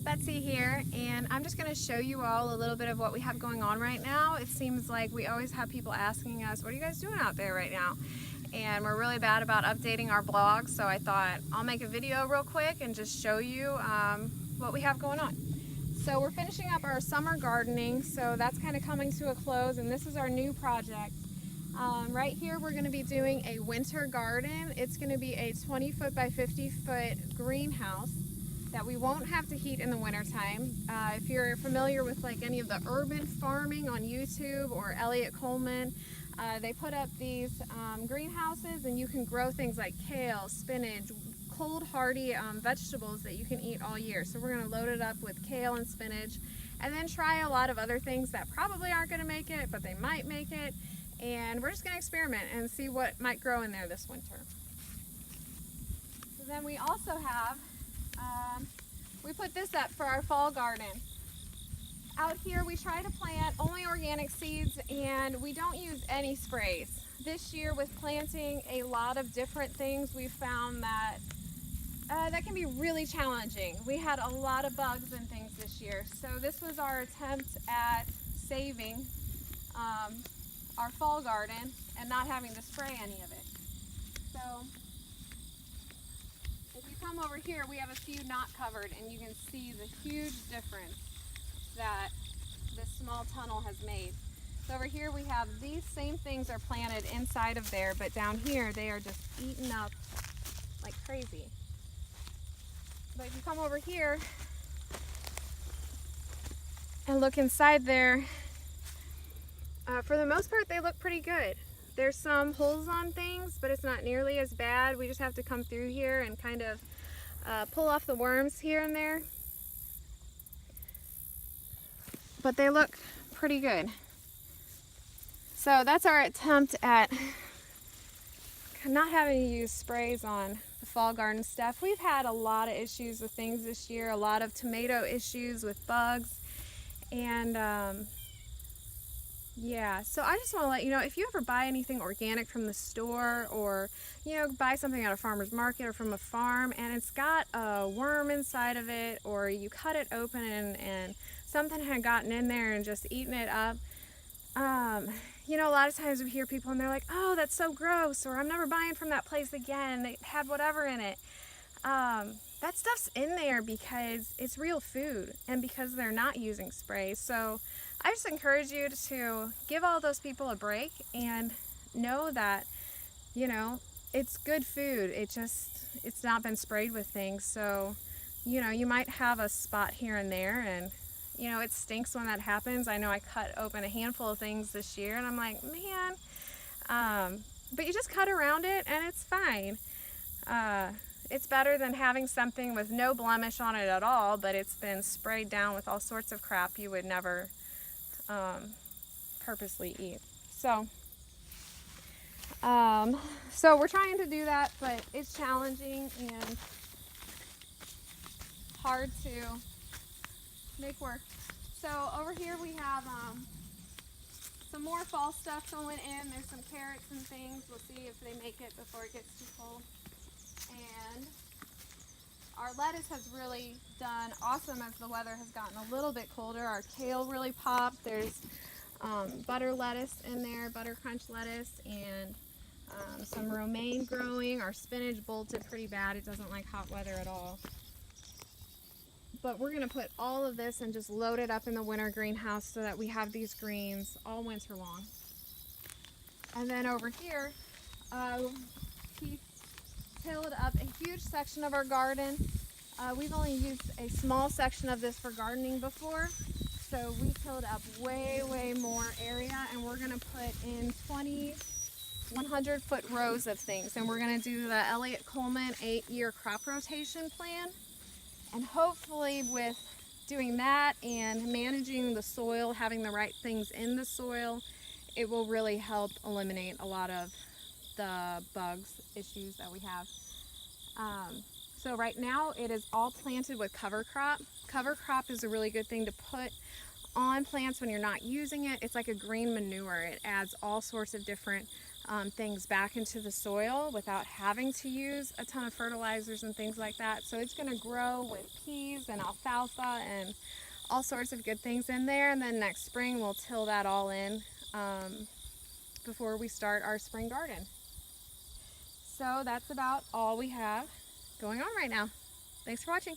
Betsy here, and I'm just going to show you all a little bit of what we have going on right now. It seems like we always have people asking us, what are you guys doing out there right now? And we're really bad about updating our blog, so I thought I'll make a video real quick and just show you what we have going on. So we're finishing up our summer gardening, so that's kind of coming to a close, and this is our new project. Right here we're going to be doing a winter garden. It's going to be a 20 foot by 50 foot greenhouse that we won't have to heat in the wintertime. If you're familiar with like any of the urban farming on YouTube or Eliot Coleman, they put up these greenhouses and you can grow things like kale, spinach, cold hardy vegetables that you can eat all year. So we're going to load it up with kale and spinach and then try a lot of other things that probably aren't going to make it, but they might make it. And we're just going to experiment and see what might grow in there this winter. So then we also have we put this up for our fall garden. Out here we try to plant only organic seeds and we don't use any sprays. This year with planting a lot of different things, we found that that can be really challenging. We had a lot of bugs and things this year, so this was our attempt at saving our fall garden and not having to spray any of it. So if you come over here, we have a few not covered and you can see the huge difference that this small tunnel has made. So over here we have these same things are planted inside of there, but down here they are just eaten up like crazy. But if you come over here and look inside there, for the most part they look pretty good. There's some holes on things, but it's not nearly as bad. We just have to come through here and kind of pull off the worms here and there. But they look pretty good. So that's our attempt at not having to use sprays on the fall garden stuff. We've had a lot of issues with things this year, a lot of tomato issues with bugs, and yeah, so I just want to let you know, if you ever buy anything organic from the store or, you know, buy something at a farmer's market or from a farm and it's got a worm inside of it, or you cut it open and something had gotten in there and just eaten it up, you know, a lot of times we hear people and they're like, oh, that's so gross, or I'm never buying from that place again, they had whatever in it. That stuff's in there because it's real food and because they're not using sprays. So I just encourage you to give all those people a break and know that, you know, it's good food. It's not been sprayed with things. So, you know, you might have a spot here and there, and, you know, it stinks when that happens. I know I cut open a handful of things this year and I'm like, man, but you just cut around it and it's fine. It's better than having something with no blemish on it at all, but it's been sprayed down with all sorts of crap you would never purposely eat. So we're trying to do that, but it's challenging and hard to make work. So over here we have some more fall stuff going in. There's some carrots and things. We'll see if they make it before it gets too cold. And our lettuce has really done awesome as the weather has gotten a little bit colder. Our kale really popped. There's butter lettuce in there, butter crunch lettuce, and some romaine growing. Our spinach bolted pretty bad. It doesn't like hot weather at all. But we're going to put all of this and just load it up in the winter greenhouse so that we have these greens all winter long. And then over here, Keith tilled up a huge section of our garden. We've only used a small section of this for gardening before, so we tilled up way more area, and we're going to put in 20 100-foot rows of things, and we're going to do the Eliot Coleman 8-year crop rotation plan. And hopefully with doing that and managing the soil, having the right things in the soil, it will really help eliminate a lot of the bugs issues that we have. So right now it is all planted with cover crop. Cover crop is a really good thing to put on plants when you're not using it. It's like a green manure. It adds all sorts of different things back into the soil without having to use a ton of fertilizers and things like that. So it's going to grow with peas and alfalfa and all sorts of good things in there. And then next spring we'll till that all in before we start our spring garden. So that's about all we have going on right now. Thanks for watching.